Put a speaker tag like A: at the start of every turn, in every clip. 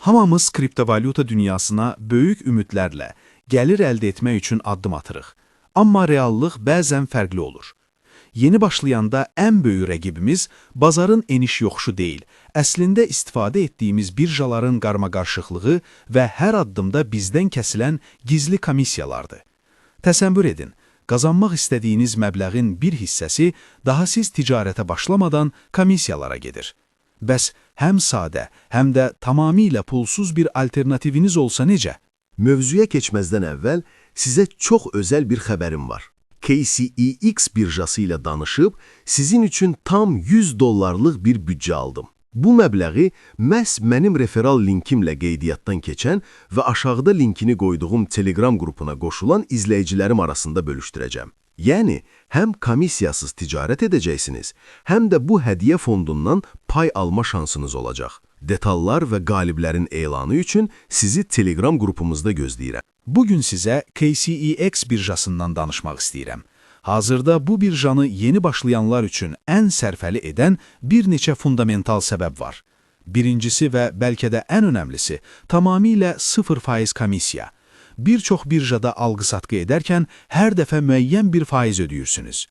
A: Hamımız kriptovalyuta dünyasına böyük ümidlərlə gəlir əldə etmək üçün addım atırıq. Amma reallıq bəzən fərqli olur. Yeni başlayanda ən böyük rəqibimiz bazarın eniş-yoxuşu deyil, əslində istifadə etdiyimiz birjaların qarmaqarışıqlığı və hər addımda bizdən kəsilən gizli komissiyalardır. Təsəvvür edin, qazanmaq istədiyiniz məbləğin bir hissəsi daha siz ticarətə başlamadan komissiyalara gedir. Bəs həm sadə, həm də tamamilə pulsuz bir alternativiniz olsa necə?
B: Mövzuya keçməzdən əvvəl sizə çox özəl bir xəbərim var. KCEX birjası ilə danışıb, sizin üçün tam $100 bir büdcə aldım. Bu məbləği məhz mənim referal linkimlə qeydiyyatdan keçən və aşağıda linkini qoyduğum Telegram qrupuna qoşulan izləyicilərim arasında bölüşdürəcəm. Yəni, həm komissiyasız ticarət edəcəksiniz, həm də bu hədiyyə fondundan pay alma şansınız olacaq. Detallar və qaliblərin elanı üçün sizi Telegram qrupumuzda gözləyirəm.
A: Bugün sizə KCEX birjasından danışmaq istəyirəm. Hazırda bu birjanı yeni başlayanlar üçün ən sərfəli edən bir neçə fundamental səbəb var. Birincisi və bəlkə də ən önəmlisi, tamamilə 0% komissiya. Bir çox birjada alqı-satqı edərkən hər dəfə müəyyən bir faiz ödəyirsiniz.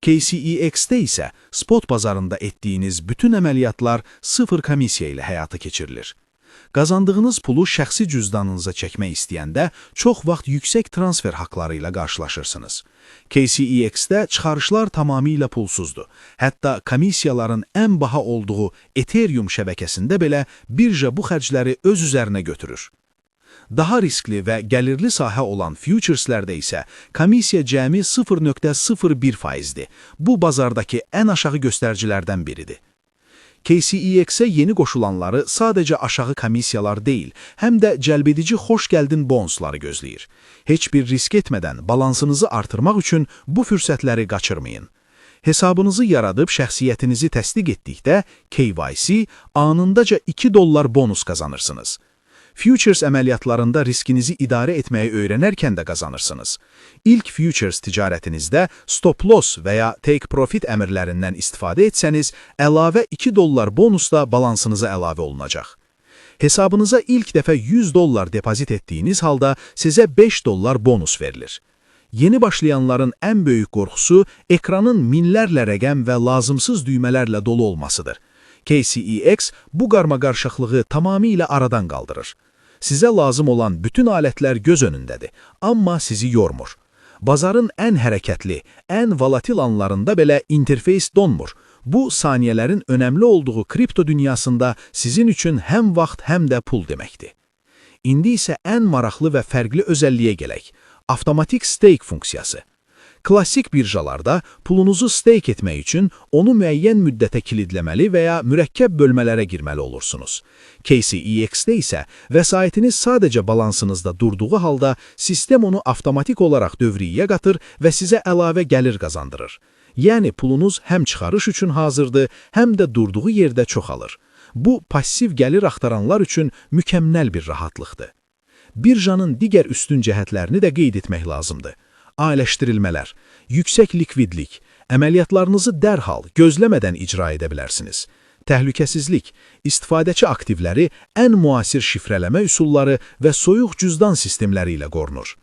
A: KCEX-də isə spot bazarında etdiyiniz bütün əməliyyatlar 0 komissiya ilə həyata keçirilir. Qazandığınız pulu şəxsi cüzdanınıza çəkmək istəyəndə çox vaxt yüksək transfer haqları ilə qarşılaşırsınız. KCEX-də çıxarışlar tamamilə pulsuzdur. Hətta komissiyaların ən baha olduğu Ethereum şəbəkəsində belə birja bu xərcləri öz üzərinə götürür. Daha riskli və gəlirli sahə olan futureslərdə isə komissiya cəmi 0,01%dir. Bu bazardakı ən aşağı göstəricilərdən biridir. KCEX-ə yeni qoşulanları sadəcə aşağı komissiyalar deyil, həm də cəlbedici xoş gəldin bonusları gözləyir. Heç bir risk etmədən balansınızı artırmaq üçün bu fürsətləri qaçırmayın. Hesabınızı yaradıb şəxsiyyətinizi təsdiq etdikdə KYC anındaca $2 bonus qazanırsınız. Futures əməliyyatlarında riskinizi idarə etməyi öyrənərkən də qazanırsınız. İlk futures ticarətinizdə stop loss və ya take profit əmrlərindən istifadə etsəniz, əlavə $2 bonus da balansınıza əlavə olunacaq. Hesabınıza ilk dəfə $100 depozit etdiyiniz halda sizə $5 bonus verilir. Yeni başlayanların ən böyük qorxusu ekranın minlərlə rəqəm və lazımsız düymələrlə dolu olmasıdır. KCEX bu qarmaqarışıqlığı tamamilə aradan qaldırır. Sizə lazım olan bütün alətlər göz önündədir, amma sizi yormur. Bazarın ən hərəkətli, ən volatil anlarında belə interfeys donmur. Bu, saniyələrin önəmli olduğu kripto dünyasında sizin üçün həm vaxt, həm də pul deməkdir. İndi isə ən maraqlı və fərqli özəlliyə gələk. Avtomatik stake funksiyası. Klassik birjalarda pulunuzu stake etmək üçün onu müəyyən müddətə kilidləməli və ya mürəkkəb bölmələrə girməli olursunuz. KCEX-də isə vəsaitiniz sadəcə balansınızda durduğu halda sistem onu avtomatik olaraq dövriyyəyə qatır və sizə əlavə gəlir qazandırır. Yəni pulunuz həm çıxarış üçün hazırdır, həm də durduğu yerdə çoxalır. Bu, passiv gəlir axtaranlar üçün mükəmməl bir rahatlıqdır. Birjanın digər üstün cəhətlərini də qeyd etmək lazımdır. Ailəşdirilmələr, yüksək likvidlik, əməliyyatlarınızı dərhal, gözləmədən icra edə bilərsiniz. Təhlükəsizlik, istifadəçi aktivləri, ən müasir şifrələmə üsulları və soyuq cüzdan sistemləri ilə qorunur.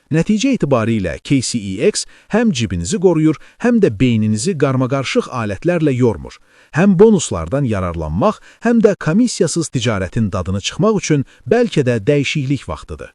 A: Nəticə etibarilə KCEX həm cibinizi qoruyur, həm də beyninizi qarmaqarışıq alətlərlə yormur. Həm bonuslardan yararlanmaq, həm də komissiyasız ticarətin dadını çıxmaq üçün bəlkə də dəyişiklik vaxtıdır.